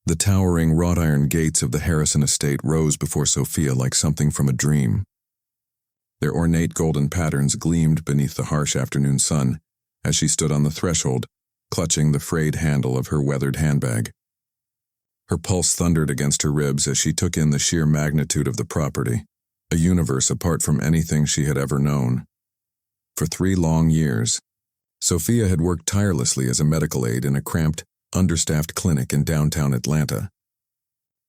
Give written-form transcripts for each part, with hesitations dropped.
The towering wrought-iron gates of the Harrison estate rose before Sophia like something from a dream. Their ornate golden patterns gleamed beneath the harsh afternoon sun as she stood on the threshold, clutching the frayed handle of her weathered handbag. Her pulse thundered against her ribs as she took in the sheer magnitude of the property, a universe apart from anything she had ever known. For 3 long years, Sophia had worked tirelessly as a medical aide in a cramped, understaffed clinic in downtown Atlanta.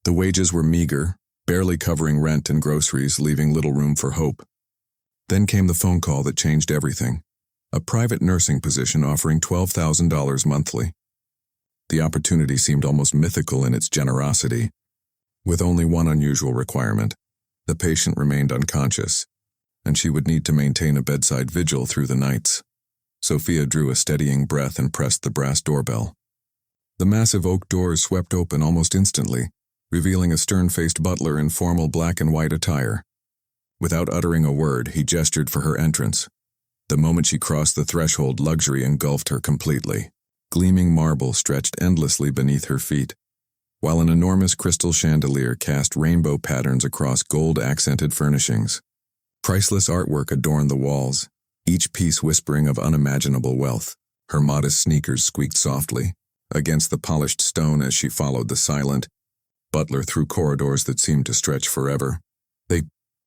The wages were meager, barely covering rent and groceries, leaving little room for hope. Then came the phone call that changed everything. A private nursing position offering $12,000 monthly. The opportunity seemed almost mythical in its generosity, with only one unusual requirement. The patient remained unconscious, and she would need to maintain a bedside vigil through the nights. Sophia drew a steadying breath and pressed the brass doorbell. The massive oak doors swept open almost instantly, revealing a stern-faced butler in formal black and white attire. Without uttering a word, he gestured for her entrance. The moment she crossed the threshold, luxury engulfed her completely. Gleaming marble stretched endlessly beneath her feet, while an enormous crystal chandelier cast rainbow patterns across gold-accented furnishings. Priceless artwork adorned the walls, each piece whispering of unimaginable wealth. Her modest sneakers squeaked softly against the polished stone as she followed the silent butler through corridors that seemed to stretch forever. They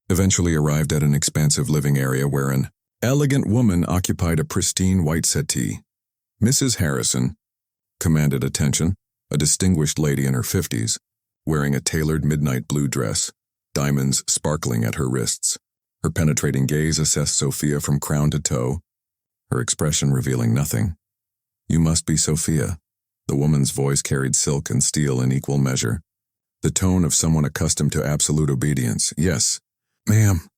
eventually arrived at an expansive living area where an elegant woman occupied a pristine white settee. Mrs. Harrison commanded attention, a distinguished lady in her 50s, wearing a tailored midnight blue dress, diamonds sparkling at her wrists. Her penetrating gaze assessed Sophia from crown to toe, her expression revealing nothing. "You must be Sophia." The woman's voice carried silk and steel in equal measure, the tone of someone accustomed to absolute obedience. "Yes, ma'am,"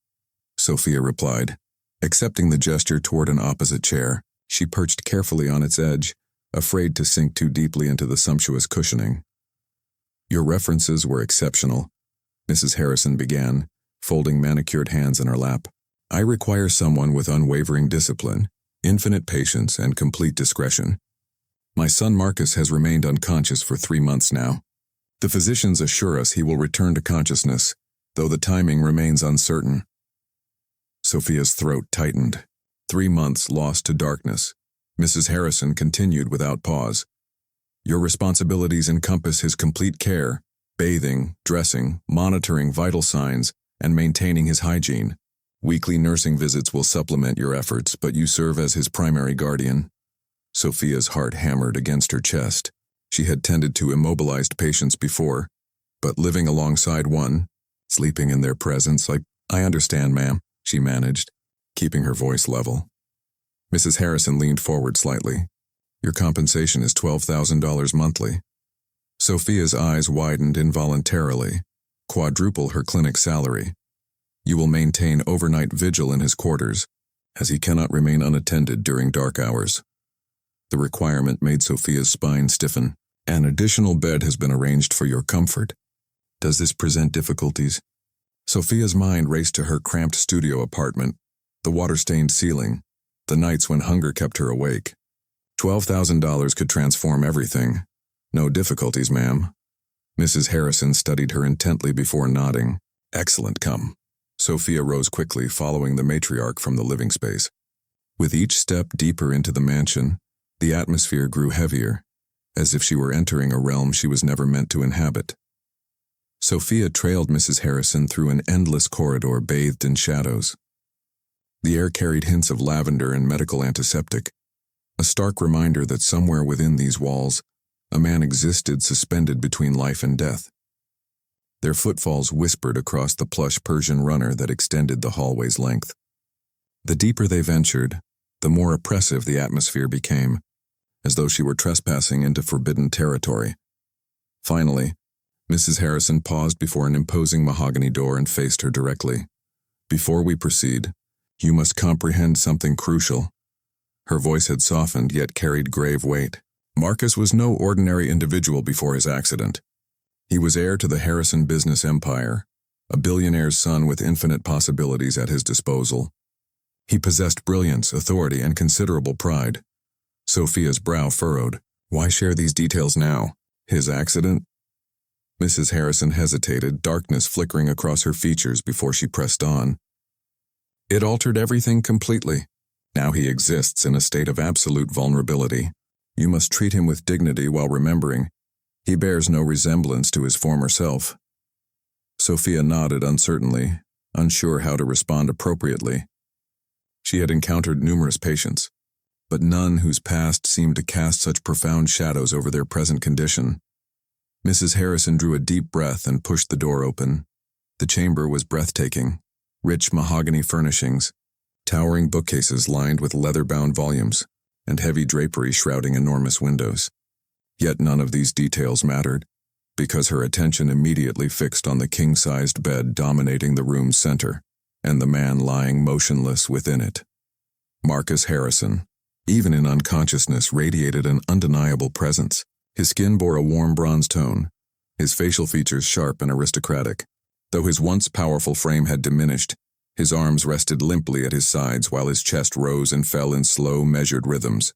Sophia replied, accepting the gesture toward an opposite chair. She perched carefully on its edge, afraid to sink too deeply into the sumptuous cushioning. "Your references were exceptional," Mrs. Harrison began, folding manicured hands in her lap. "I require someone with unwavering discipline, infinite patience, and complete discretion. My son Marcus has remained unconscious for 3 months now. The physicians assure us he will return to consciousness, though the timing remains uncertain." Sophia's throat tightened. 3 months lost to darkness. Mrs. Harrison continued without pause. "Your responsibilities encompass his complete care, bathing, dressing, monitoring vital signs, and maintaining his hygiene. Weekly nursing visits will supplement your efforts, but you serve as his primary guardian." Sophia's heart hammered against her chest. She had tended to immobilized patients before, but living alongside one, sleeping in their presence, "I understand, ma'am," she managed, keeping her voice level. Mrs. Harrison leaned forward slightly. "Your compensation is $12,000 monthly." Sophia's eyes widened involuntarily. "Quadruple her clinic salary. You will maintain overnight vigil in his quarters, as he cannot remain unattended during dark hours." The requirement made Sophia's spine stiffen. "An additional bed has been arranged for your comfort. Does this present difficulties?" Sophia's mind raced to her cramped studio apartment, the water-stained ceiling, the nights when hunger kept her awake. $12,000 could transform everything. "No difficulties, ma'am." Mrs. Harrison studied her intently before nodding. "Excellent, come." Sophia rose quickly, following the matriarch from the living space. With each step deeper into the mansion, the atmosphere grew heavier, as if she were entering a realm she was never meant to inhabit. Sophia trailed Mrs. Harrison through an endless corridor bathed in shadows. The air carried hints of lavender and medical antiseptic, a stark reminder that somewhere within these walls, a man existed suspended between life and death. Their footfalls whispered across the plush Persian runner that extended the hallway's length. The deeper they ventured, the more oppressive the atmosphere became, as though she were trespassing into forbidden territory. Finally, Mrs. Harrison paused before an imposing mahogany door and faced her directly. "Before we proceed, you must comprehend something crucial." Her voice had softened yet carried grave weight. Marcus was no ordinary individual before his accident. He was heir to the Harrison business empire, a billionaire's son with infinite possibilities at his disposal. He possessed brilliance, authority, and considerable pride. Sophia's brow furrowed. Why share these details now? His accident? Mrs. Harrison hesitated, darkness flickering across her features before she pressed on. It altered everything completely. Now he exists in a state of absolute vulnerability. You must treat him with dignity while remembering he bears no resemblance to his former self. Sophia nodded uncertainly, unsure how to respond appropriately. She had encountered numerous patients, but none whose past seemed to cast such profound shadows over their present condition. Mrs. Harrison drew a deep breath and pushed the door open. The chamber was breathtaking. Rich mahogany furnishings, towering bookcases lined with leather-bound volumes, and heavy drapery shrouding enormous windows. Yet none of these details mattered, because her attention immediately fixed on the king-sized bed dominating the room's center, and the man lying motionless within it. Marcus Harrison, even in unconsciousness, radiated an undeniable presence. His skin bore a warm bronze tone, his facial features sharp and aristocratic. Though his once powerful frame had diminished, his arms rested limply at his sides while his chest rose and fell in slow, measured rhythms,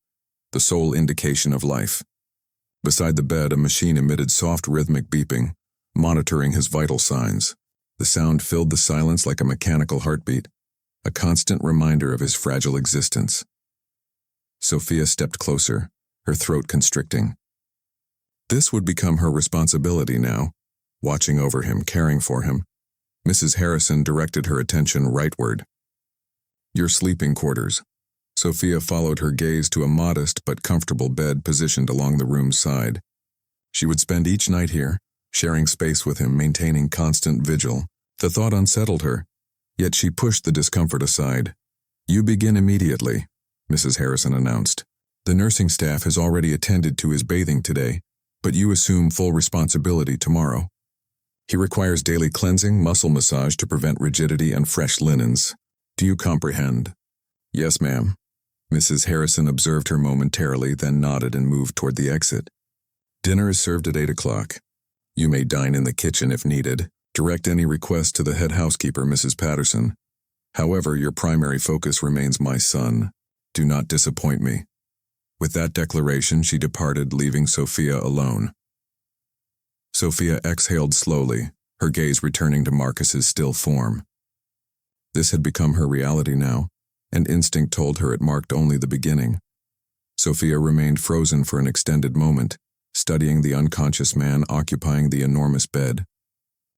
the sole indication of life. Beside the bed, a machine emitted soft rhythmic beeping, monitoring his vital signs. The sound filled the silence like a mechanical heartbeat, a constant reminder of his fragile existence. Sophia stepped closer, her throat constricting. This would become her responsibility now, watching over him, caring for him. Mrs. Harrison directed her attention rightward. Your sleeping quarters. Sophia followed her gaze to a modest but comfortable bed positioned along the room's side. She would spend each night here, sharing space with him, maintaining constant vigil. The thought unsettled her, yet she pushed the discomfort aside. You begin immediately, Mrs. Harrison announced. The nursing staff has already attended to his bathing today, but you assume full responsibility tomorrow. He requires daily cleansing, muscle massage to prevent rigidity, and fresh linens. Do you comprehend? Yes, ma'am. Mrs. Harrison observed her momentarily, then nodded and moved toward the exit. Dinner is served at 8 o'clock. You may dine in the kitchen if needed. Direct any request to the head housekeeper, Mrs. Patterson. However, your primary focus remains my son. Do not disappoint me. With that declaration, she departed, leaving Sophia alone. Sophia exhaled slowly, her gaze returning to Marcus's still form. This had become her reality now, and instinct told her it marked only the beginning. Sophia remained frozen for an extended moment, studying the unconscious man occupying the enormous bed.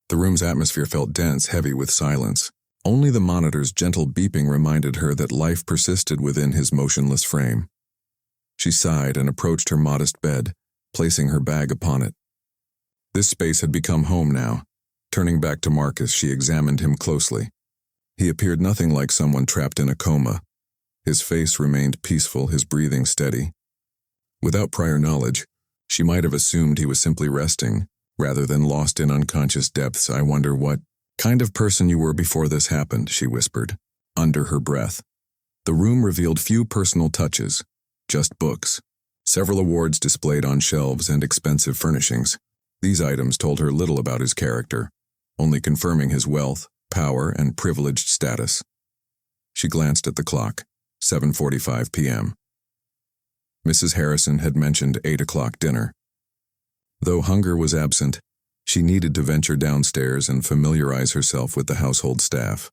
The room's atmosphere felt dense, heavy with silence. Only the monitor's gentle beeping reminded her that life persisted within his motionless frame. She sighed and approached her modest bed, placing her bag upon it. This space had become home now. Turning back to Marcus, she examined him closely. He appeared nothing like someone trapped in a coma. His face remained peaceful, his breathing steady. Without prior knowledge, she might have assumed he was simply resting, rather than lost in unconscious depths. I wonder what kind of person you were before this happened, she whispered, under her breath. The room revealed few personal touches, just books, several awards displayed on shelves, and expensive furnishings. These items told her little about his character, only confirming his wealth, power, and privileged status. She glanced at the clock, 7:45 p.m. Mrs. Harrison had mentioned 8 o'clock dinner. Though hunger was absent, she needed to venture downstairs and familiarize herself with the household staff.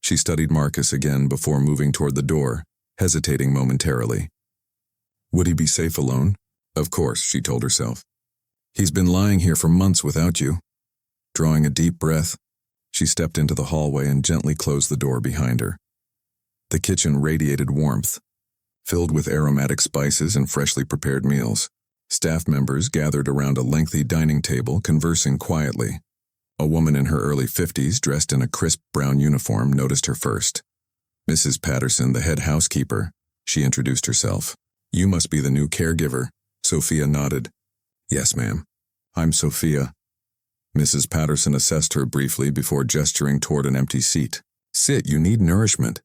She studied Marcus again before moving toward the door, hesitating momentarily. Would he be safe alone? Of course, she told herself. He's been lying here for months without you. Drawing a deep breath, she stepped into the hallway and gently closed the door behind her. The kitchen radiated warmth, filled with aromatic spices and freshly prepared meals. Staff members gathered around a lengthy dining table, conversing quietly. A woman in her early 50s, dressed in a crisp brown uniform, noticed her first. Mrs. Patterson, the head housekeeper, she introduced herself. You must be the new caregiver. Sophia nodded. Yes, ma'am. I'm Sophia. Mrs. Patterson assessed her briefly before gesturing toward an empty seat. Sit, you need nourishment.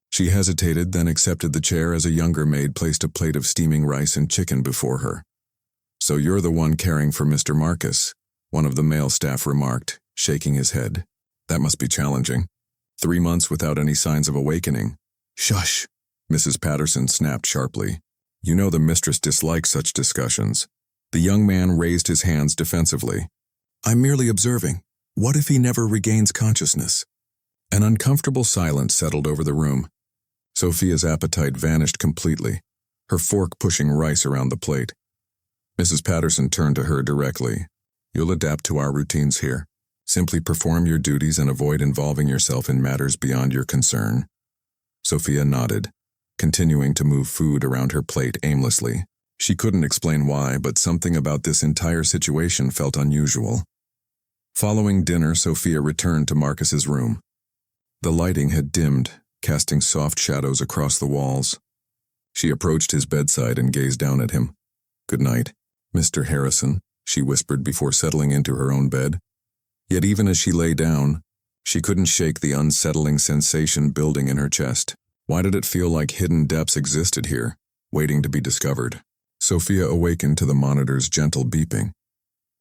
She hesitated, then accepted the chair as a younger maid placed a plate of steaming rice and chicken before her. So you're the one caring for Mr. Marcus, one of the male staff remarked, shaking his head. That must be challenging. 3 months without any signs of awakening. Shush, Mrs. Patterson snapped sharply. You know the mistress dislikes such discussions. The young man raised his hands defensively. I'm merely observing. What if he never regains consciousness? An uncomfortable silence settled over the room. Sophia's appetite vanished completely, her fork pushing rice around the plate. Mrs. Patterson turned to her directly. You'll adapt to our routines here. Simply perform your duties and avoid involving yourself in matters beyond your concern. Sophia nodded, continuing to move food around her plate aimlessly. She couldn't explain why, but something about this entire situation felt unusual. Following dinner, Sophia returned to Marcus's room. The lighting had dimmed, casting soft shadows across the walls. She approached his bedside and gazed down at him. "Good night, Mr. Harrison," she whispered before settling into her own bed. Yet even as she lay down, she couldn't shake the unsettling sensation building in her chest. Why did it feel like hidden depths existed here, waiting to be discovered? Sophia awakened to the monitor's gentle beeping.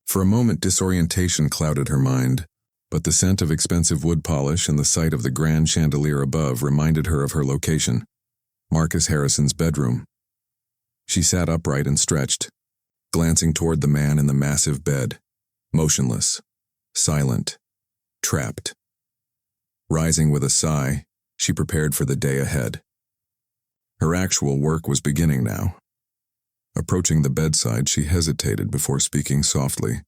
For a moment, disorientation clouded her mind, but the scent of expensive wood polish and the sight of the grand chandelier above reminded her of her location, Marcus Harrison's bedroom. She sat upright and stretched, glancing toward the man in the massive bed, motionless, silent, trapped. Rising with a sigh, she prepared for the day ahead. Her actual work was beginning now. Approaching the bedside, she hesitated before speaking softly.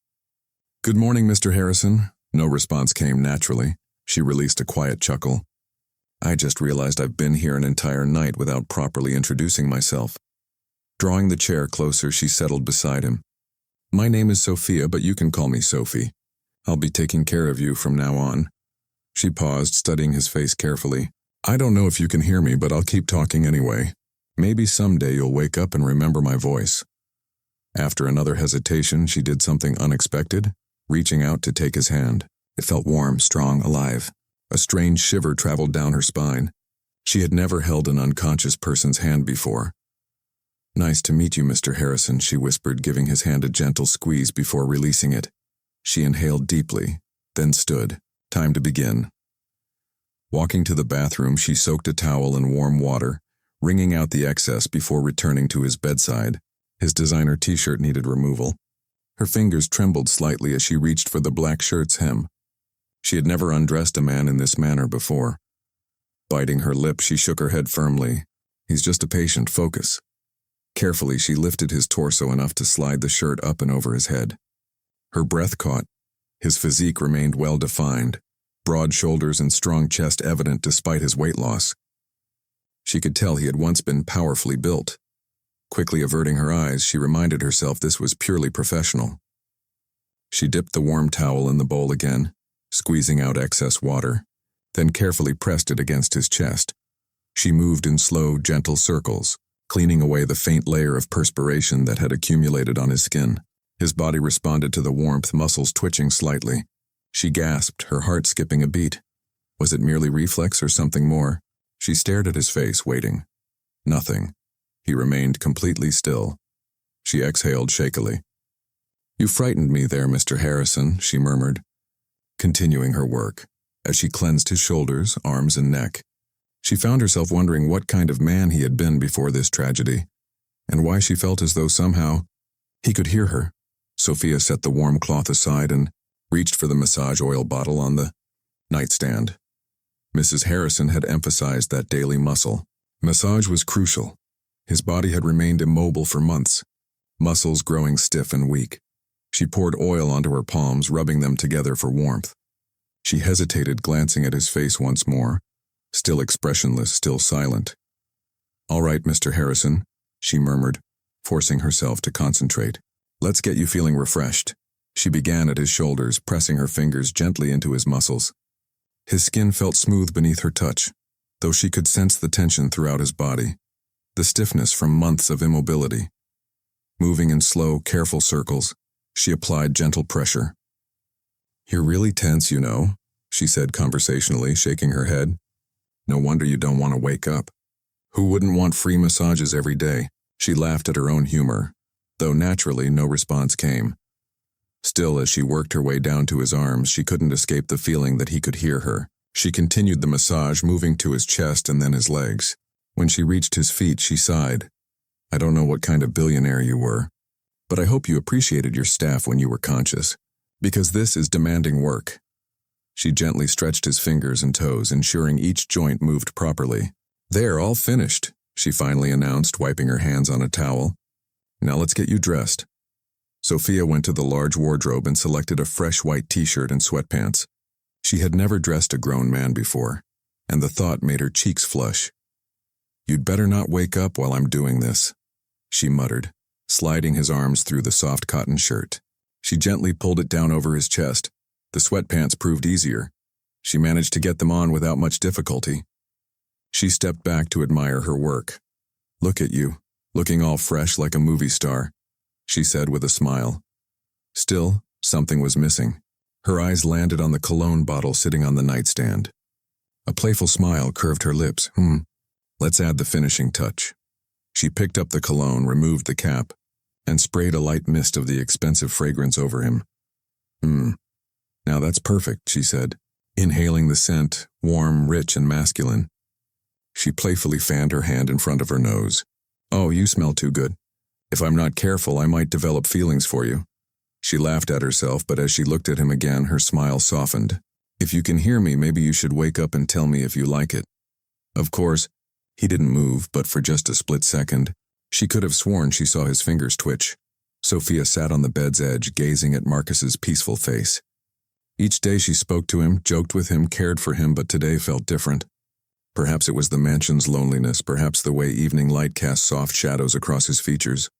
"Good morning, Mr. Harrison." No response came naturally. She released a quiet chuckle. "I just realized I've been here an entire night without properly introducing myself." Drawing the chair closer, she settled beside him. "My name is Sophia, but you can call me Sophie. I'll be taking care of you from now on." She paused, studying his face carefully. "I don't know if you can hear me, but I'll keep talking anyway. Maybe someday you'll wake up and remember my voice." After another hesitation, she did something unexpected, reaching out to take his hand. It felt warm, strong, alive. A strange shiver traveled down her spine. She had never held an unconscious person's hand before. "Nice to meet you, Mr. Harrison," she whispered, giving his hand a gentle squeeze before releasing it. She inhaled deeply, then stood. Time to begin. Walking to the bathroom, she soaked a towel in warm water, wringing out the excess before returning to his bedside. His designer t-shirt needed removal. Her fingers trembled slightly as she reached for the black shirt's hem. She had never undressed a man in this manner before. Biting her lip, she shook her head firmly. "He's just a patient, focus." Carefully, she lifted his torso enough to slide the shirt up and over his head. Her breath caught. His physique remained well-defined, broad shoulders and strong chest evident despite his weight loss. She could tell he had once been powerfully built. Quickly averting her eyes, she reminded herself this was purely professional. She dipped the warm towel in the bowl again, squeezing out excess water, then carefully pressed it against his chest. She moved in slow, gentle circles, cleaning away the faint layer of perspiration that had accumulated on his skin. His body responded to the warmth, muscles twitching slightly. She gasped, her heart skipping a beat. Was it merely reflex or something more? She stared at his face, waiting. Nothing. He remained completely still. She exhaled shakily. "You frightened me there, Mr. Harrison," she murmured, continuing her work. As she cleansed his shoulders, arms, and neck, she found herself wondering what kind of man he had been before this tragedy, and why she felt as though somehow he could hear her. Sophia set the warm cloth aside and reached for the massage oil bottle on the nightstand. Mrs. Harrison had emphasized that daily muscle. Massage was crucial. His body had remained immobile for months, muscles growing stiff and weak. She poured oil onto her palms, rubbing them together for warmth. She hesitated, glancing at his face once more, still expressionless, still silent. "All right, Mr. Harrison," she murmured, forcing herself to concentrate. "Let's get you feeling refreshed." She began at his shoulders, pressing her fingers gently into his muscles. His skin felt smooth beneath her touch, though she could sense the tension throughout his body, the stiffness from months of immobility. Moving in slow, careful circles, she applied gentle pressure. "You're really tense, you know," she said conversationally, shaking her head. "No wonder you don't want to wake up. Who wouldn't want free massages every day?" She laughed at her own humor, though naturally no response came. Still, as she worked her way down to his arms, she couldn't escape the feeling that he could hear her. She continued the massage, moving to his chest and then his legs. When she reached his feet, she sighed. "I don't know what kind of billionaire you were, but I hope you appreciated your staff when you were conscious. Because this is demanding work. She gently stretched his fingers and toes, ensuring each joint moved properly. There, all finished, she finally announced, wiping her hands on a towel. Now let's get you dressed. Sophia went to the large wardrobe and selected a fresh white t-shirt and sweatpants. She had never dressed a grown man before, and the thought made her cheeks flush. You'd better not wake up while I'm doing this, she muttered, sliding his arms through the soft cotton shirt. She gently pulled it down over his chest. The sweatpants proved easier. She managed to get them on without much difficulty. She stepped back to admire her work. Look at you, looking all fresh like a movie star, she said with a smile. Still, something was missing. Her eyes landed on the cologne bottle sitting on the nightstand. A playful smile curved her lips. Let's add the finishing touch. She picked up the cologne, removed the cap, and sprayed a light mist of the expensive fragrance over him. Now that's perfect, she said, inhaling the scent, warm, rich, and masculine. She playfully fanned her hand in front of her nose. Oh, you smell too good. If I'm not careful, I might develop feelings for you. She laughed at herself, but as she looked at him again, her smile softened. If you can hear me, maybe you should wake up and tell me if you like it. Of course, he didn't move, but for just a split second, she could have sworn she saw his fingers twitch. Sophia sat on the bed's edge, gazing at Marcus's peaceful face. Each day she spoke to him, joked with him, cared for him, but today felt different. Perhaps it was the mansion's loneliness, perhaps the way evening light cast soft shadows across his features,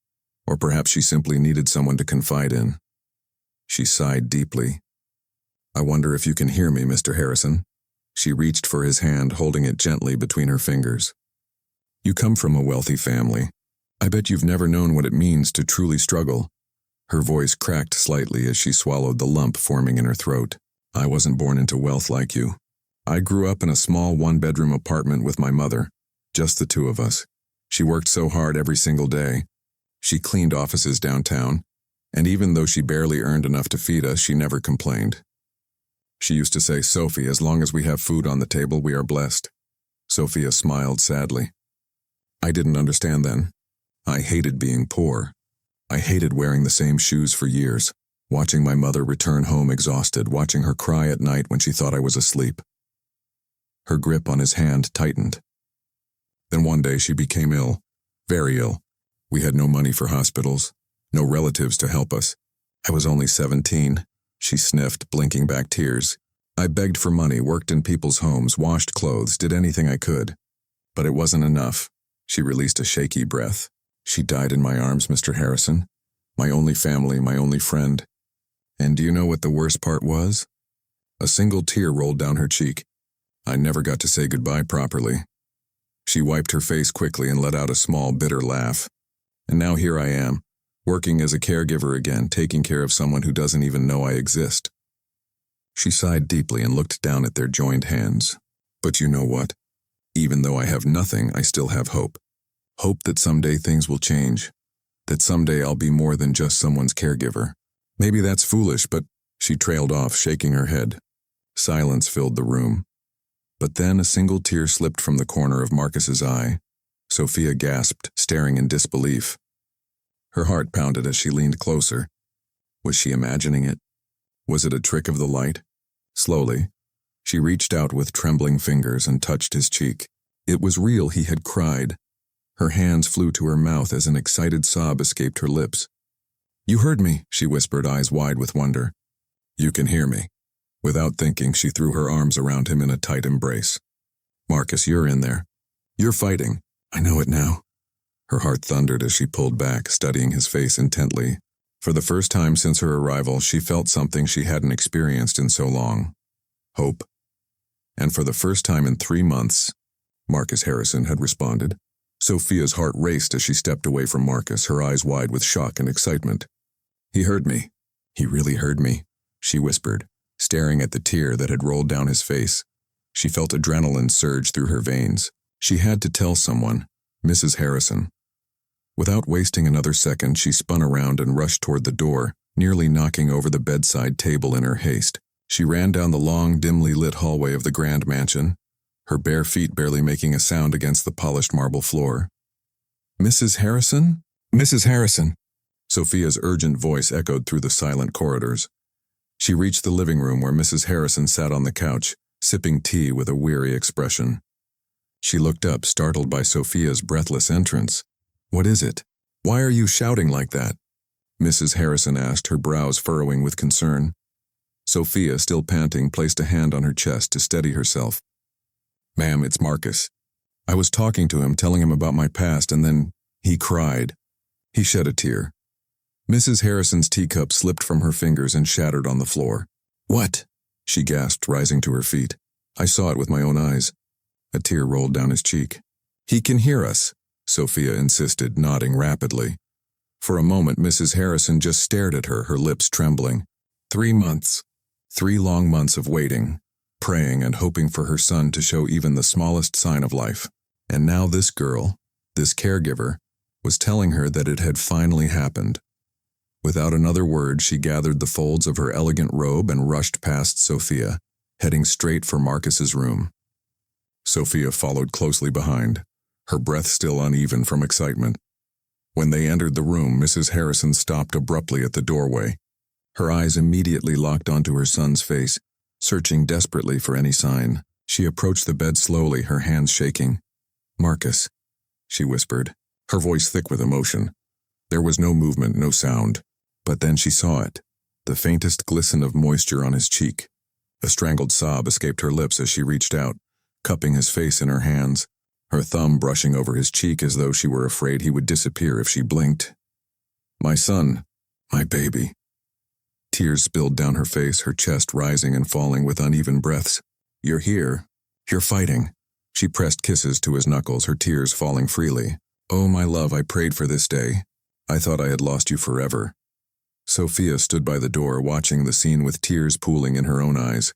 or perhaps she simply needed someone to confide in. She sighed deeply. I wonder if you can hear me, Mr. Harrison. She reached for his hand, holding it gently between her fingers. You come from a wealthy family. I bet you've never known what it means to truly struggle. Her voice cracked slightly as she swallowed the lump forming in her throat. I wasn't born into wealth like you. I grew up in a small one-bedroom apartment with my mother, just the two of us. She worked so hard every single day. She cleaned offices downtown, and even though she barely earned enough to feed us, she never complained. She used to say, Sophie, as long as we have food on the table, we are blessed. Sophia smiled sadly. I didn't understand then. I hated being poor. I hated wearing the same shoes for years, watching my mother return home exhausted, watching her cry at night when she thought I was asleep. Her grip on his hand tightened. Then one day she became ill, very ill. We had no money for hospitals, no relatives to help us. I was only 17. She sniffed, blinking back tears. I begged for money, worked in people's homes, washed clothes, did anything I could. But it wasn't enough. She released a shaky breath. She died in my arms, Mr. Harrison. My only family, my only friend. And do you know what the worst part was? A single tear rolled down her cheek. I never got to say goodbye properly. She wiped her face quickly and let out a small, bitter laugh. And now here I am, working as a caregiver again, taking care of someone who doesn't even know I exist. She sighed deeply and looked down at their joined hands. But you know what? Even though I have nothing, I still have hope. Hope that someday things will change. That someday I'll be more than just someone's caregiver. Maybe that's foolish, but she trailed off, shaking her head. Silence filled the room. But then a single tear slipped from the corner of Marcus's eye. Sophia gasped, staring in disbelief. Her heart pounded as she leaned closer. Was she imagining it? Was it a trick of the light? Slowly, she reached out with trembling fingers and touched his cheek. It was real, he had cried. Her hands flew to her mouth as an excited sob escaped her lips. You heard me, she whispered, eyes wide with wonder. You can hear me. Without thinking, she threw her arms around him in a tight embrace. Marcus, you're in there. You're fighting. I know it now. Her heart thundered as she pulled back, studying his face intently. For the first time since her arrival, she felt something she hadn't experienced in so long. Hope. And for the first time in 3 months, Marcus Harrison had responded. Sophia's heart raced as she stepped away from Marcus, her eyes wide with shock and excitement. He heard me. He really heard me, she whispered, staring at the tear that had rolled down his face. She felt adrenaline surge through her veins. She had to tell someone, Mrs. Harrison. Without wasting another second, she spun around and rushed toward the door, nearly knocking over the bedside table in her haste. She ran down the long, dimly lit hallway of the grand mansion, her bare feet barely making a sound against the polished marble floor. Mrs. Harrison? Mrs. Harrison! Sophia's urgent voice echoed through the silent corridors. She reached the living room where Mrs. Harrison sat on the couch, sipping tea with a weary expression. She looked up, startled by Sophia's breathless entrance. "What is it? Why are you shouting like that?" Mrs. Harrison asked, her brows furrowing with concern. Sophia, still panting, placed a hand on her chest to steady herself. "Ma'am, it's Marcus. I was talking to him, telling him about my past, and then he cried." He shed a tear. Mrs. Harrison's teacup slipped from her fingers and shattered on the floor. "What?" she gasped, rising to her feet. "I saw it with my own eyes." A tear rolled down his cheek. "He can hear us," Sophia insisted, nodding rapidly. For a moment, Mrs. Harrison just stared at her, her lips trembling. 3 months. 3 long months of waiting, praying and hoping for her son to show even the smallest sign of life. And now this girl, this caregiver, was telling her that it had finally happened. Without another word, she gathered the folds of her elegant robe and rushed past Sophia, heading straight for Marcus's room. Sophia followed closely behind, her breath still uneven from excitement. When they entered the room, Mrs. Harrison stopped abruptly at the doorway. Her eyes immediately locked onto her son's face, searching desperately for any sign. She approached the bed slowly, her hands shaking. "Marcus," she whispered, her voice thick with emotion. There was no movement, no sound. But then she saw it, the faintest glisten of moisture on his cheek. A strangled sob escaped her lips as she reached out, cupping his face in her hands, her thumb brushing over his cheek as though she were afraid he would disappear if she blinked. "My son, my baby." Tears spilled down her face, her chest rising and falling with uneven breaths. "You're here. You're fighting." She pressed kisses to his knuckles, her tears falling freely. "Oh, my love, I prayed for this day. I thought I had lost you forever." Sophia stood by the door, watching the scene with tears pooling in her own eyes.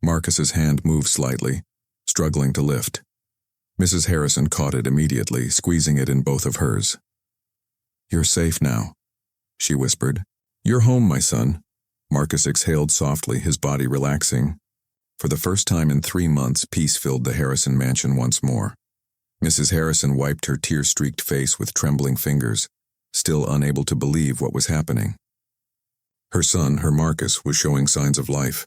Marcus's hand moved slightly, struggling to lift. Mrs. Harrison caught it immediately, squeezing it in both of hers. "You're safe now," she whispered. "You're home, my son." Marcus exhaled softly, his body relaxing. For the first time in 3 months, peace filled the Harrison mansion once more. Mrs. Harrison wiped her tear-streaked face with trembling fingers, still unable to believe what was happening. Her son, her Marcus, was showing signs of life.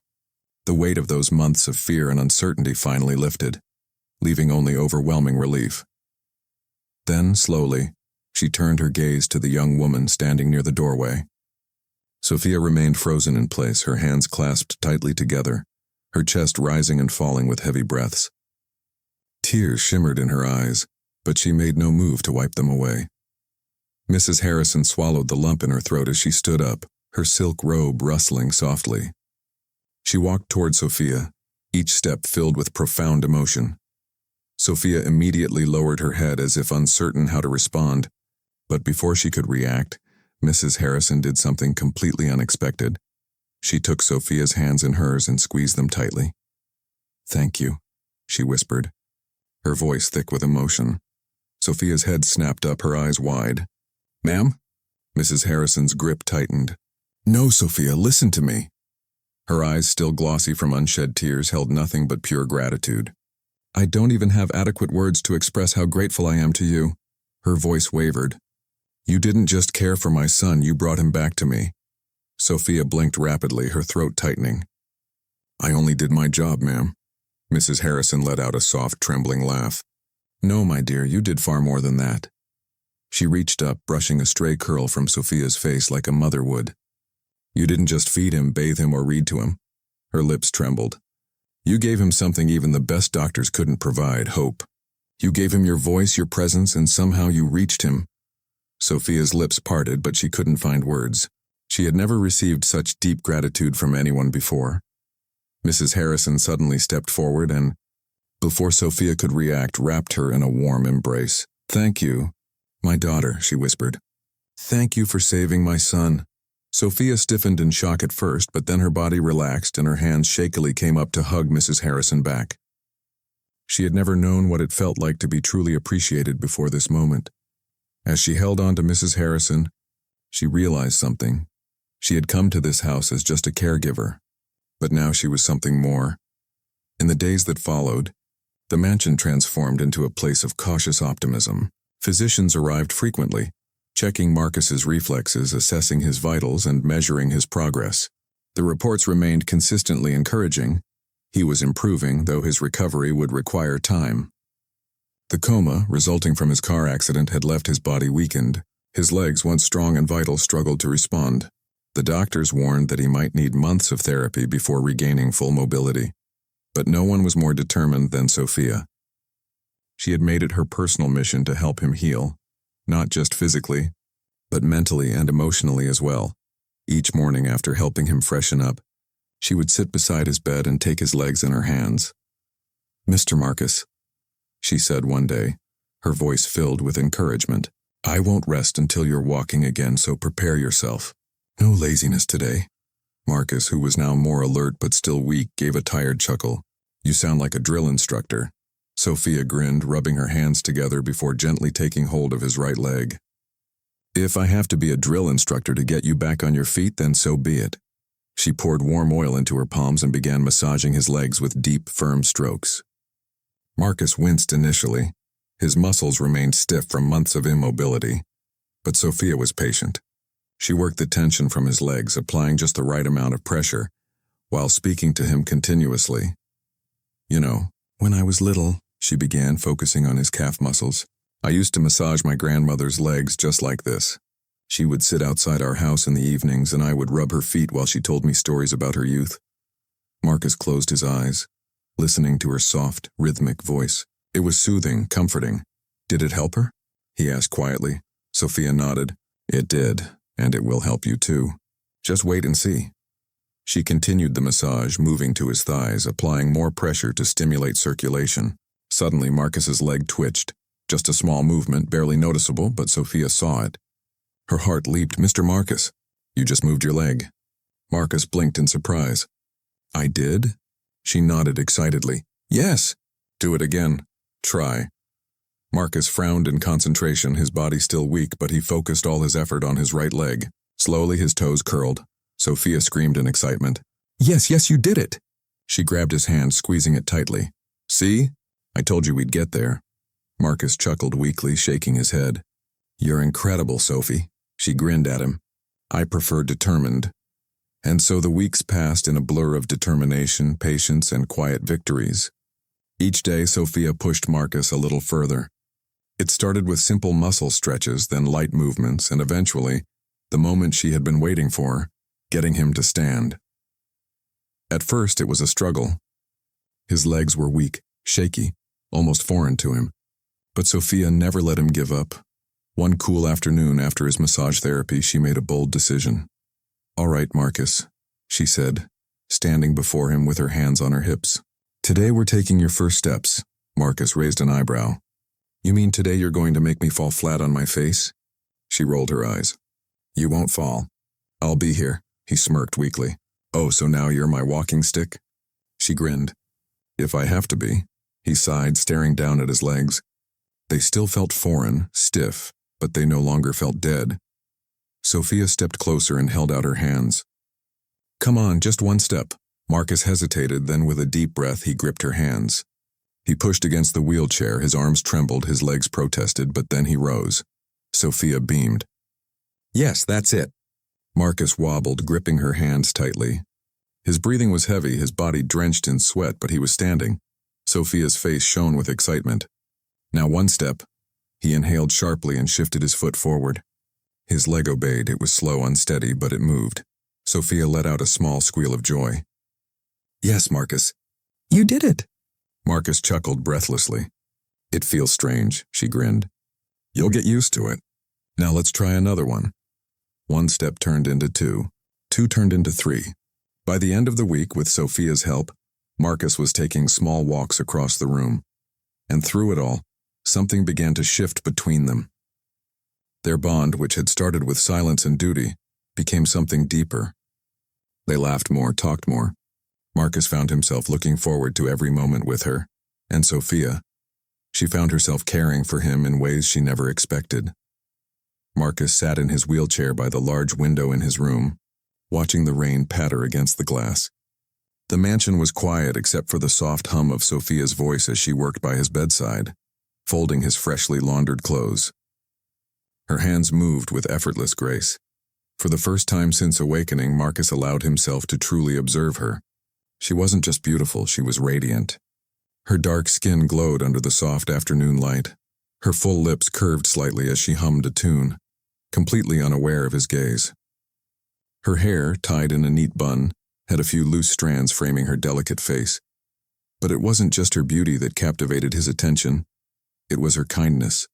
The weight of those months of fear and uncertainty finally lifted, leaving only overwhelming relief. Then, slowly, she turned her gaze to the young woman standing near the doorway. Sophia remained frozen in place, her hands clasped tightly together, her chest rising and falling with heavy breaths. Tears shimmered in her eyes, but she made no move to wipe them away. Mrs. Harrison swallowed the lump in her throat as she stood up, her silk robe rustling softly. She walked toward Sophia, each step filled with profound emotion. Sophia immediately lowered her head as if uncertain how to respond, but before she could react, Mrs. Harrison did something completely unexpected. She took Sophia's hands in hers and squeezed them tightly. "Thank you," she whispered, her voice thick with emotion. Sophia's head snapped up, her eyes wide. "Ma'am?" Mrs. Harrison's grip tightened. "No, Sophia, listen to me." Her eyes, still glossy from unshed tears, held nothing but pure gratitude. "I don't even have adequate words to express how grateful I am to you." Her voice wavered. "You didn't just care for my son, you brought him back to me." Sophia blinked rapidly, her throat tightening. "I only did my job, ma'am." Mrs. Harrison let out a soft, trembling laugh. "No, my dear, you did far more than that." She reached up, brushing a stray curl from Sophia's face like a mother would. "You didn't just feed him, bathe him, or read to him." Her lips trembled. "You gave him something even the best doctors couldn't provide, hope. You gave him your voice, your presence, and somehow you reached him." Sophia's lips parted, but she couldn't find words. She had never received such deep gratitude from anyone before. Mrs. Harrison suddenly stepped forward and, before Sophia could react, wrapped her in a warm embrace. "Thank you, my daughter," she whispered. "Thank you for saving my son." Sophia stiffened in shock at first, but then her body relaxed and her hands shakily came up to hug Mrs. Harrison back. She had never known what it felt like to be truly appreciated before this moment. As she held on to Mrs. Harrison, she realized something. She had come to this house as just a caregiver, but now she was something more. In the days that followed, the mansion transformed into a place of cautious optimism. Physicians arrived frequently, checking Marcus's reflexes, assessing his vitals, and measuring his progress. The reports remained consistently encouraging. He was improving, though his recovery would require time. The coma, resulting from his car accident, had left his body weakened. His legs, once strong and vital, struggled to respond. The doctors warned that he might need months of therapy before regaining full mobility. But no one was more determined than Sophia. She had made it her personal mission to help him heal, not just physically, but mentally and emotionally as well. Each morning after helping him freshen up, she would sit beside his bed and take his legs in her hands. "Mr. Marcus," she said one day, her voice filled with encouragement, "I won't rest until you're walking again, so prepare yourself. No laziness today." Marcus, who was now more alert but still weak, gave a tired chuckle. "You sound like a drill instructor." Sophia grinned, rubbing her hands together before gently taking hold of his right leg. "If I have to be a drill instructor to get you back on your feet, then so be it." She poured warm oil into her palms and began massaging his legs with deep, firm strokes. Marcus winced initially. His muscles remained stiff from months of immobility. But Sophia was patient. She worked the tension from his legs, applying just the right amount of pressure, while speaking to him continuously. "You know, when I was little," she began, focusing on his calf muscles, "I used to massage my grandmother's legs just like this. She would sit outside our house in the evenings, and I would rub her feet while she told me stories about her youth." Marcus closed his eyes, listening to her soft, rhythmic voice. It was soothing, comforting. "Did it help her?" he asked quietly. Sophia nodded. "It did, and it will help you too. Just wait and see." She continued the massage, moving to his thighs, applying more pressure to stimulate circulation. Suddenly, Marcus's leg twitched. Just a small movement, barely noticeable, but Sophia saw it. Her heart leaped. "Mr. Marcus, you just moved your leg." Marcus blinked in surprise. "I did?" She nodded excitedly. "Yes." "Do it again." "Try." Marcus frowned in concentration, his body still weak, but he focused all his effort on his right leg. Slowly, his toes curled. Sophia screamed in excitement. Yes, you did it." She grabbed his hand, squeezing it tightly. "See? I told you we'd get there." Marcus chuckled weakly, shaking his head. "You're incredible, Sophie." She grinned at him. "I prefer determined." And so the weeks passed in a blur of determination, patience, and quiet victories. Each day, Sophia pushed Marcus a little further. It started with simple muscle stretches, then light movements, and eventually, the moment she had been waiting for, getting him to stand. At first, it was a struggle. His legs were weak, shaky, almost foreign to him. But Sophia never let him give up. One cool afternoon after his massage therapy, she made a bold decision. "All right, Marcus," she said, standing before him with her hands on her hips. "Today we're taking your first steps." Marcus raised an eyebrow. "You mean today you're going to make me fall flat on my face?" She rolled her eyes. "You won't fall. I'll be here," he smirked weakly. "Oh, so now you're my walking stick?" She grinned. "If I have to be," he sighed, staring down at his legs. They still felt foreign, stiff, but they no longer felt dead. Sophia stepped closer and held out her hands. "Come on, just one step." Marcus hesitated, then with a deep breath he gripped her hands. He pushed against the wheelchair, his arms trembled, his legs protested, but then he rose. Sophia beamed. "Yes, that's it." Marcus wobbled, gripping her hands tightly. His breathing was heavy, his body drenched in sweat, but he was standing. Sophia's face shone with excitement. "Now one step." He inhaled sharply and shifted his foot forward. His leg obeyed. It was slow, unsteady, but it moved. Sophia let out a small squeal of joy. "Yes, Marcus. You did it." Marcus chuckled breathlessly. "It feels strange," she grinned. "You'll get used to it. Now let's try another one." One step turned into two. Two turned into three. By the end of the week, with Sophia's help, Marcus was taking small walks across the room. And through it all, something began to shift between them. Their bond, which had started with silence and duty, became something deeper. They laughed more, talked more. Marcus found himself looking forward to every moment with her. And Sophia. She found herself caring for him in ways she never expected. Marcus sat in his wheelchair by the large window in his room, watching the rain patter against the glass. The mansion was quiet except for the soft hum of Sophia's voice as she worked by his bedside, folding his freshly laundered clothes. Her hands moved with effortless grace. For the first time since awakening, Marcus allowed himself to truly observe her. She wasn't just beautiful, she was radiant. Her dark skin glowed under the soft afternoon light. Her full lips curved slightly as she hummed a tune, completely unaware of his gaze. Her hair, tied in a neat bun, had a few loose strands framing her delicate face. But it wasn't just her beauty that captivated his attention. It was her kindness.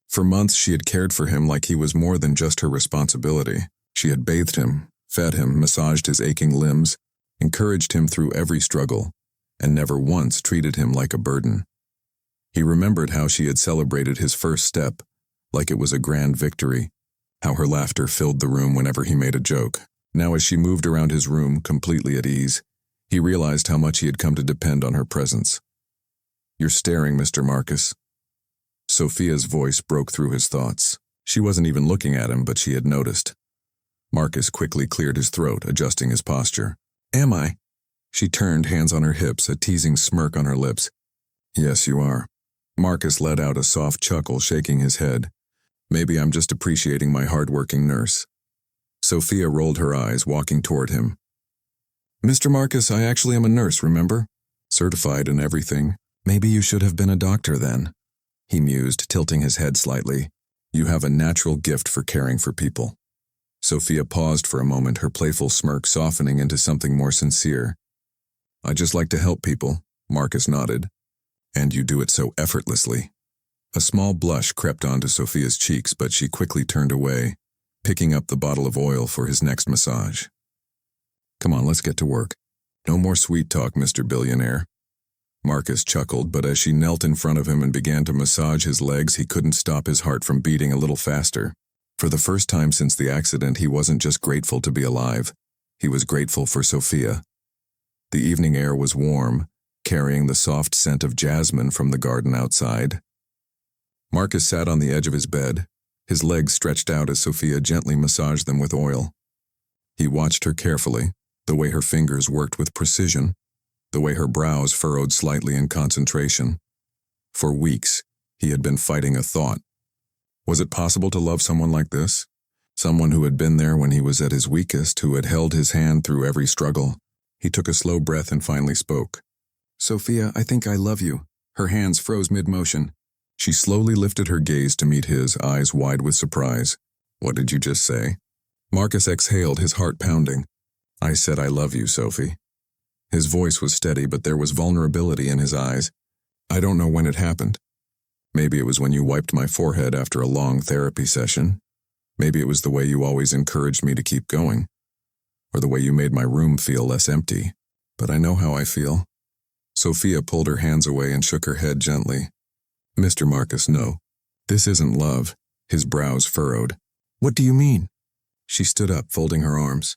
For months she had cared for him like he was more than just her responsibility. She had bathed him, fed him, massaged his aching limbs, encouraged him through every struggle, and never once treated him like a burden. He remembered how she had celebrated his first step, like it was a grand victory, how her laughter filled the room whenever he made a joke. Now as she moved around his room, completely at ease, he realized how much he had come to depend on her presence. "You're staring, Mr. Marcus." Sophia's voice broke through his thoughts. She wasn't even looking at him, but she had noticed. Marcus quickly cleared his throat, adjusting his posture. "Am I?" She turned, hands on her hips, a teasing smirk on her lips. "Yes, you are." Marcus let out a soft chuckle, shaking his head. "Maybe I'm just appreciating my hard-working nurse." Sophia rolled her eyes, walking toward him. "Mr. Marcus, I actually am a nurse, remember? Certified and everything. Maybe you should have been a doctor then," he mused, tilting his head slightly. "You have a natural gift for caring for people." Sophia paused for a moment, her playful smirk softening into something more sincere. "I just like to help people," Marcus nodded. "And you do it so effortlessly." A small blush crept onto Sophia's cheeks, but she quickly turned away, picking up the bottle of oil for his next massage. "Come on, let's get to work. No more sweet talk, Mr. Billionaire." Marcus chuckled, but as she knelt in front of him and began to massage his legs, he couldn't stop his heart from beating a little faster. For the first time since the accident, he wasn't just grateful to be alive. He was grateful for Sophia. The evening air was warm, carrying the soft scent of jasmine from the garden outside. Marcus sat on the edge of his bed, his legs stretched out as Sophia gently massaged them with oil. He watched her carefully, the way her fingers worked with precision, the way her brows furrowed slightly in concentration. For weeks, he had been fighting a thought. Was it possible to love someone like this? Someone who had been there when he was at his weakest, who had held his hand through every struggle. He took a slow breath and finally spoke. "Sophia, I think I love you." Her hands froze mid-motion. She slowly lifted her gaze to meet his, eyes wide with surprise. "What did you just say?" Marcus exhaled, his heart pounding. "I said I love you, Sophie." His voice was steady, but there was vulnerability in his eyes. "I don't know when it happened. Maybe it was when you wiped my forehead after a long therapy session. Maybe it was the way you always encouraged me to keep going. Or the way you made my room feel less empty. But I know how I feel." Sophia pulled her hands away and shook her head gently. "Mr. Marcus, no. This isn't love." His brows furrowed. "What do you mean?" She stood up, folding her arms.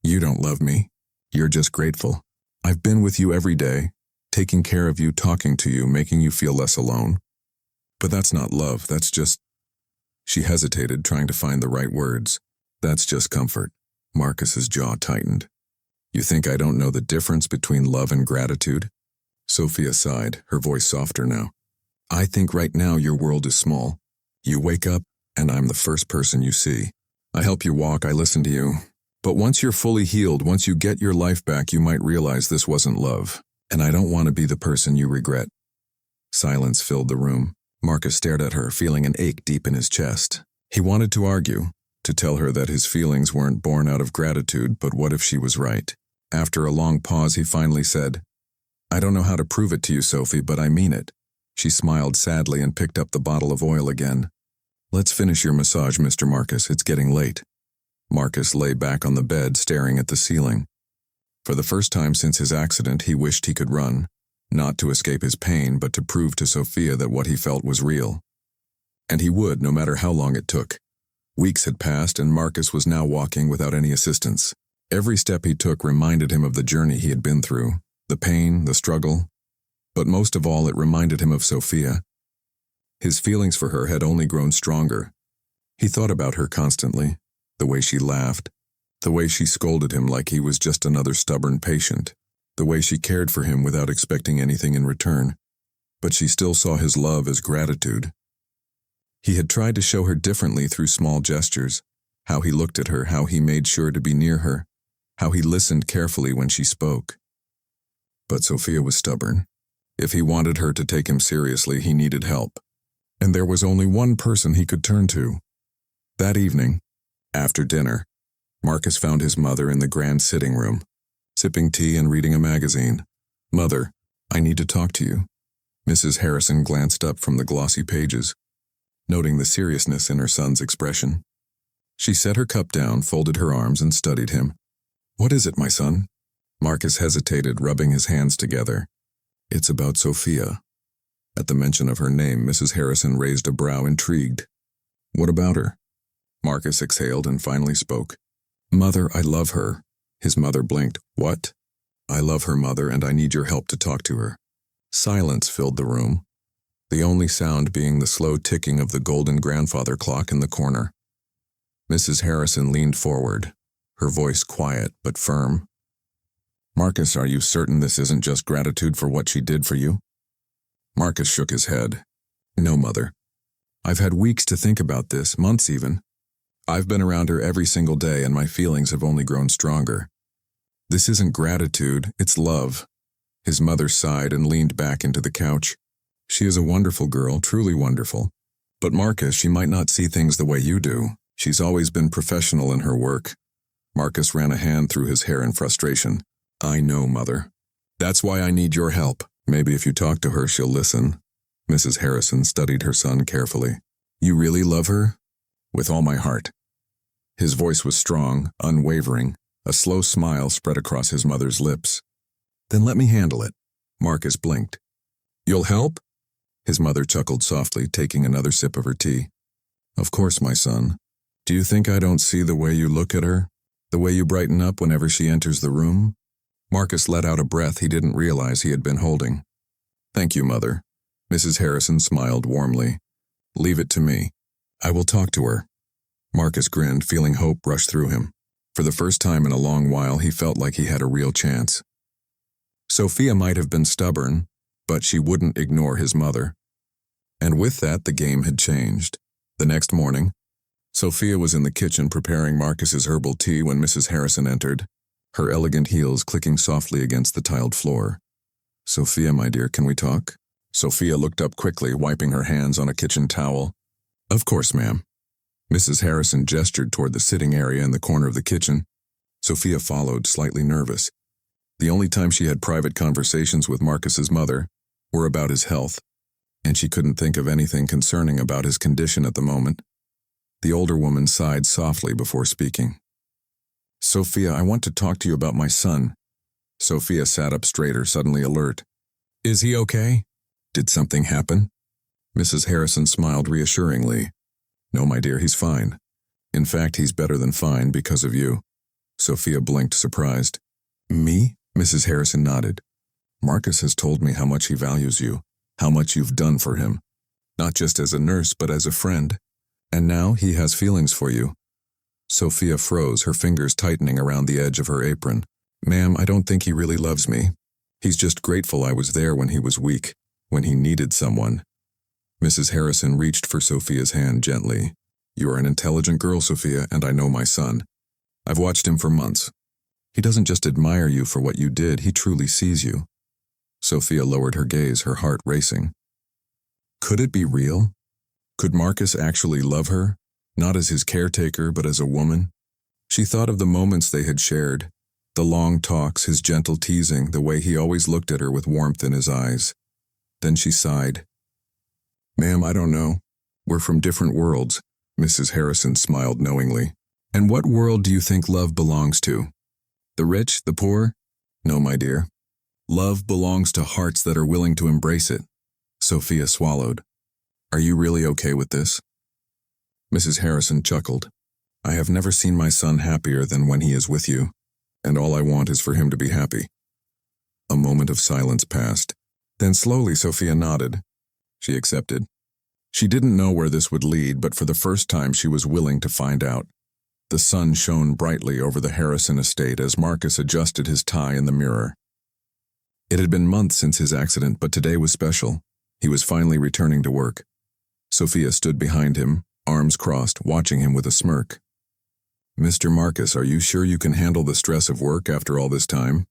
"You don't love me. You're just grateful. I've been with you every day, taking care of you, talking to you, making you feel less alone. But that's not love, that's just..." She hesitated, trying to find the right words. "That's just comfort." Marcus's jaw tightened. "You think I don't know the difference between love and gratitude?" Sophia sighed, her voice softer now. "I think right now your world is small. You wake up, and I'm the first person you see. I help you walk, I listen to you. But once you're fully healed, once you get your life back, you might realize this wasn't love. And I don't want to be the person you regret." Silence filled the room. Marcus stared at her, feeling an ache deep in his chest. He wanted to argue, to tell her that his feelings weren't born out of gratitude, but what if she was right? After a long pause, he finally said, "I don't know how to prove it to you, Sophie, but I mean it." She smiled sadly and picked up the bottle of oil again. "Let's finish your massage, Mr. Marcus. It's getting late." Marcus lay back on the bed, staring at the ceiling. For the first time since his accident, he wished he could run, not to escape his pain, but to prove to Sophia that what he felt was real. And he would, no matter how long it took. Weeks had passed, and Marcus was now walking without any assistance. Every step he took reminded him of the journey he had been through, the pain, the struggle. But most of all, it reminded him of Sophia. His feelings for her had only grown stronger. He thought about her constantly, the way she laughed, the way she scolded him like he was just another stubborn patient, the way she cared for him without expecting anything in return. But she still saw his love as gratitude. He had tried to show her differently through small gestures, How he looked at her, how he made sure to be near her, how he listened carefully when she spoke. But Sophia was stubborn. If he wanted her to take him seriously, he needed help. And there was only one person he could turn to. That evening, after dinner, Marcus found his mother in the grand sitting room, sipping tea and reading a magazine. "Mother, I need to talk to you." Mrs. Harrison glanced up from the glossy pages, noting the seriousness in her son's expression. She set her cup down, folded her arms, and studied him. "What is it, my son?" Marcus hesitated, rubbing his hands together. "It's about Sophia." At the mention of her name, Mrs. Harrison raised a brow, intrigued. "What about her?" Marcus exhaled and finally spoke. "Mother, I love her." His mother blinked. "What?" "I love her, Mother, and I need your help to talk to her." Silence filled the room, the only sound being the slow ticking of the golden grandfather clock in the corner. Mrs. Harrison leaned forward, her voice quiet but firm. "Marcus, are you certain this isn't just gratitude for what she did for you?" Marcus shook his head. "No, Mother. I've had weeks to think about this, months even. I've been around her every single day and my feelings have only grown stronger. This isn't gratitude, it's love." His mother sighed and leaned back into the couch. "She is a wonderful girl, truly wonderful. But Marcus, she might not see things the way you do. She's always been professional in her work." Marcus ran a hand through his hair in frustration. "I know, Mother. That's why I need your help. Maybe if you talk to her, she'll listen." Mrs. Harrison studied her son carefully. "You really love her?" "With all my heart." His voice was strong, unwavering. A slow smile spread across his mother's lips. "Then let me handle it." Marcus blinked. "You'll help?" His mother chuckled softly, taking another sip of her tea. "Of course, my son. Do you think I don't see the way you look at her? The way you brighten up whenever she enters the room?" Marcus let out a breath he didn't realize he had been holding. "Thank you, Mother." Mrs. Harrison smiled warmly. "Leave it to me. I will talk to her." Marcus grinned, feeling hope rush through him. For the first time in a long while, he felt like he had a real chance. Sophia might have been stubborn, but she wouldn't ignore his mother. And with that, the game had changed. The next morning, Sophia was in the kitchen preparing Marcus's herbal tea when Mrs. Harrison entered, her elegant heels clicking softly against the tiled floor. "Sophia, my dear, can we talk?" Sophia looked up quickly, wiping her hands on a kitchen towel. "Of course, ma'am." Mrs. Harrison gestured toward the sitting area in the corner of the kitchen. Sophia followed, slightly nervous. The only time she had private conversations with Marcus's mother were about his health, and she couldn't think of anything concerning about his condition at the moment. The older woman sighed softly before speaking. "Sophia, I want to talk to you about my son." Sophia sat up straighter, suddenly alert. "Is he okay? Did something happen?" Mrs. Harrison smiled reassuringly. "No, my dear, he's fine. In fact, he's better than fine because of you." Sophia blinked, surprised. "Me?" Mrs. Harrison nodded. "Marcus has told me how much he values you, how much you've done for him, not just as a nurse but as a friend. And now he has feelings for you." Sophia froze, her fingers tightening around the edge of her apron. "Ma'am, I don't think he really loves me. He's just grateful I was there when he was weak, when he needed someone." Mrs. Harrison reached for Sophia's hand gently. "You are an intelligent girl, Sophia, and I know my son. I've watched him for months. He doesn't just admire you for what you did, he truly sees you." Sophia lowered her gaze, her heart racing. Could it be real? Could Marcus actually love her, not as his caretaker but as a woman? She thought of the moments they had shared, the long talks, his gentle teasing, the way he always looked at her with warmth in his eyes. Then she sighed. "Ma'am, I don't know. We're from different worlds." Mrs. Harrison smiled knowingly. "And what world do you think love belongs to? The rich, the poor? No, my dear. Love belongs to hearts that are willing to embrace it." Sophia swallowed. "Are you really okay with this?" Mrs. Harrison chuckled. "I have never seen my son happier than when he is with you, and all I want is for him to be happy." A moment of silence passed. Then slowly Sophia nodded. She accepted. She didn't know where this would lead, but for the first time she was willing to find out. The sun shone brightly over the Harrison estate as Marcus adjusted his tie in the mirror. It had been months since his accident, but today was special. He was finally returning to work. Sophia stood behind him, arms crossed, watching him with a smirk. Mr. Marcus, are you sure you can handle the stress of work after all this time?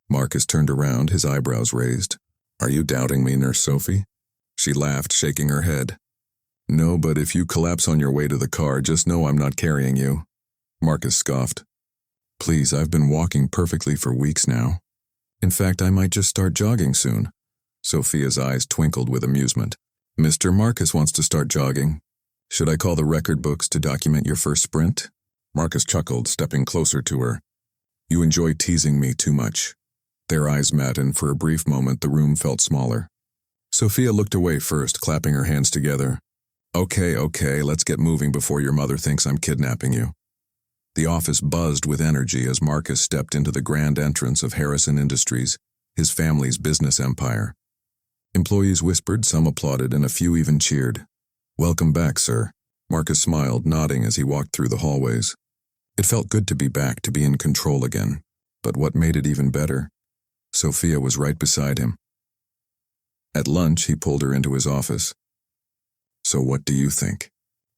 Marcus turned around, his eyebrows raised. Are you doubting me, Nurse Sophie? She laughed, shaking her head. No, but if you collapse on your way to the car, just know I'm not carrying you. Marcus scoffed. Please, I've been walking perfectly for weeks now. In fact, I might just start jogging soon. Sophia's eyes twinkled with amusement. Mr. Marcus wants to start jogging. Should I call the record books to document your first sprint? Marcus chuckled, stepping closer to her. You enjoy teasing me too much. Their eyes met, and for a brief moment the room felt smaller. Sophia looked away first, clapping her hands together. Okay, let's get moving before your mother thinks I'm kidnapping you. The office buzzed with energy as Marcus stepped into the grand entrance of Harrison Industries, his family's business empire. Employees whispered, some applauded, and a few even cheered. Welcome back, sir. Marcus smiled, nodding as he walked through the hallways. It felt good to be back, to be in control again. But what made it even better? Sophia was right beside him. At lunch, he pulled her into his office. So what do you think?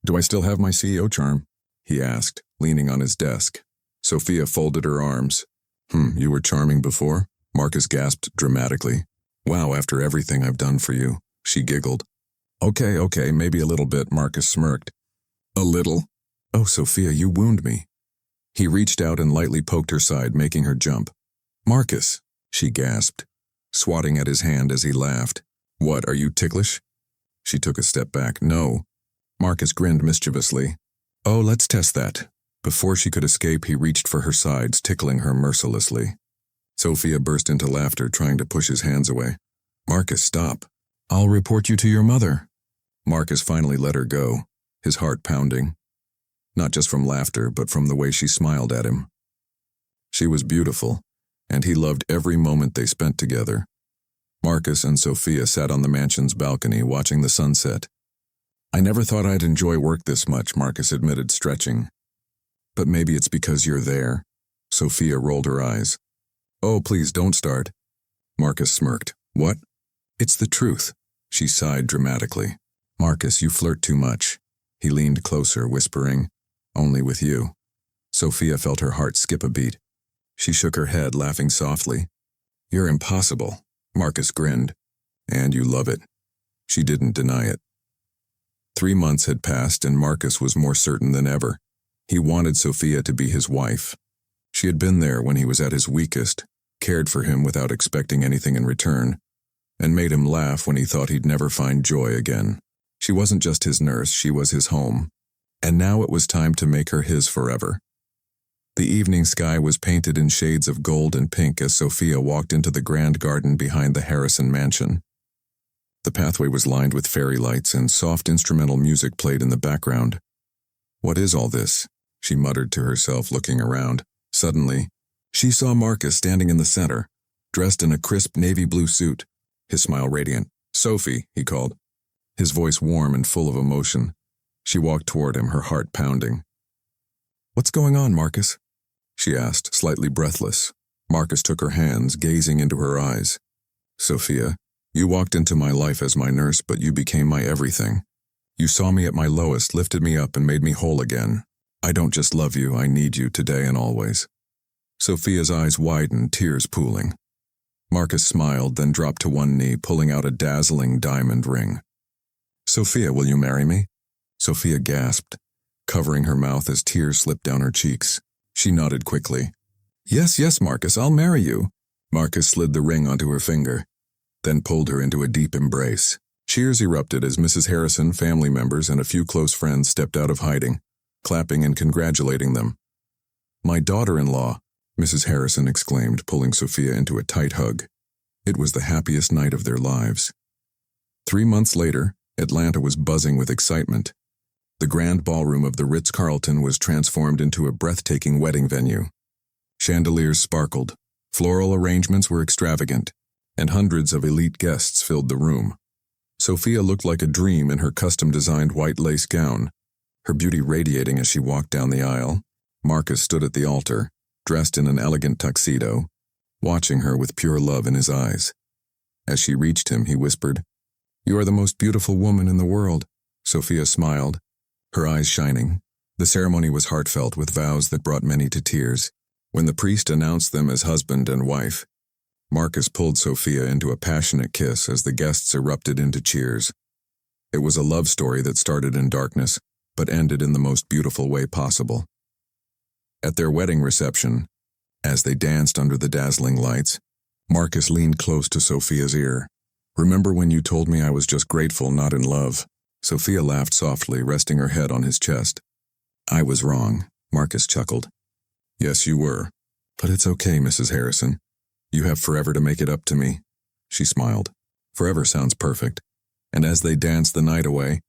Do I still have my CEO charm? He asked, leaning on his desk. Sophia folded her arms. You were charming before? Marcus gasped dramatically. Wow, after everything I've done for you. She giggled. Okay, maybe a little bit, Marcus smirked. A little? Oh, Sophia, you wound me. He reached out and lightly poked her side, making her jump. Marcus, she gasped, swatting at his hand as he laughed. What, are you ticklish? She took a step back. No. Marcus grinned mischievously. Oh, let's test that. Before she could escape, he reached for her sides, tickling her mercilessly. Sophia burst into laughter, trying to push his hands away. Marcus, stop. I'll report you to your mother. Marcus finally let her go, his heart pounding. Not just from laughter, but from the way she smiled at him. She was beautiful, and he loved every moment they spent together. Marcus and Sophia sat on the mansion's balcony, watching the sunset. I never thought I'd enjoy work this much, Marcus admitted, stretching. But maybe it's because you're there. Sophia rolled her eyes. Oh, please don't start. Marcus smirked. What? It's the truth. She sighed dramatically. Marcus, you flirt too much. He leaned closer, whispering, only with you. Sophia felt her heart skip a beat. She shook her head, laughing softly. You're impossible. Marcus grinned. And you love it. She didn't deny it. 3 months had passed, and Marcus was more certain than ever. He wanted Sophia to be his wife. She had been there when he was at his weakest, cared for him without expecting anything in return, and made him laugh when he thought he'd never find joy again. She wasn't just his nurse, she was his home. And now it was time to make her his forever. The evening sky was painted in shades of gold and pink as Sophia walked into the grand garden behind the Harrison mansion. The pathway was lined with fairy lights, and soft instrumental music played in the background. What is all this? She muttered to herself, looking around. Suddenly, she saw Marcus standing in the center, dressed in a crisp navy blue suit, his smile radiant. Sophie, he called, his voice warm and full of emotion. She walked toward him, her heart pounding. What's going on, Marcus? She asked, slightly breathless. Marcus took her hands, gazing into her eyes. Sophia, you walked into my life as my nurse, but you became my everything. You saw me at my lowest, lifted me up, and made me whole again. I don't just love you, I need you today and always. Sophia's eyes widened, tears pooling. Marcus smiled, then dropped to one knee, pulling out a dazzling diamond ring. Sophia, will you marry me? Sophia gasped, covering her mouth as tears slipped down her cheeks. She nodded quickly. Yes, Marcus, I'll marry you. Marcus slid the ring onto her finger, then pulled her into a deep embrace. Cheers erupted as Mrs. Harrison, family members, and a few close friends stepped out of hiding, clapping and congratulating them. My daughter-in-law, Mrs. Harrison exclaimed, pulling Sophia into a tight hug. It was the happiest night of their lives. 3 months later, Atlanta was buzzing with excitement. The grand ballroom of the Ritz-Carlton was transformed into a breathtaking wedding venue. Chandeliers sparkled, floral arrangements were extravagant, and hundreds of elite guests filled the room. Sophia looked like a dream in her custom-designed white lace gown, her beauty radiating as she walked down the aisle. Marcus stood at the altar, dressed in an elegant tuxedo, watching her with pure love in his eyes. As she reached him, he whispered, You are the most beautiful woman in the world. Sophia smiled, her eyes shining, The ceremony was heartfelt with vows that brought many to tears. When the priest announced them as husband and wife, Marcus pulled Sophia into a passionate kiss as the guests erupted into cheers. It was a love story that started in darkness, but ended in the most beautiful way possible. At their wedding reception, as they danced under the dazzling lights, Marcus leaned close to Sophia's ear. "Remember when you told me I was just grateful, not in love?" Sophia laughed softly, resting her head on his chest. "I was wrong," Marcus chuckled. "Yes, you were. But it's okay, Mrs. Harrison. You have forever to make it up to me." She smiled. Forever sounds perfect. And as they danced the night away,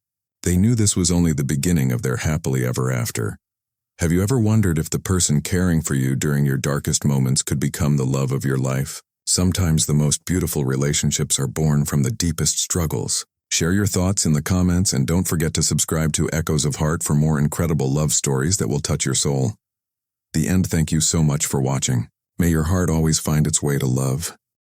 they knew this was only the beginning of their happily ever after. Have you ever wondered if the person caring for you during your darkest moments could become the love of your life? Sometimes the most beautiful relationships are born from the deepest struggles. Share your thoughts in the comments and don't forget to subscribe to Echoes of Heart for more incredible love stories that will touch your soul. The end. Thank you so much for watching. May your heart always find its way to love.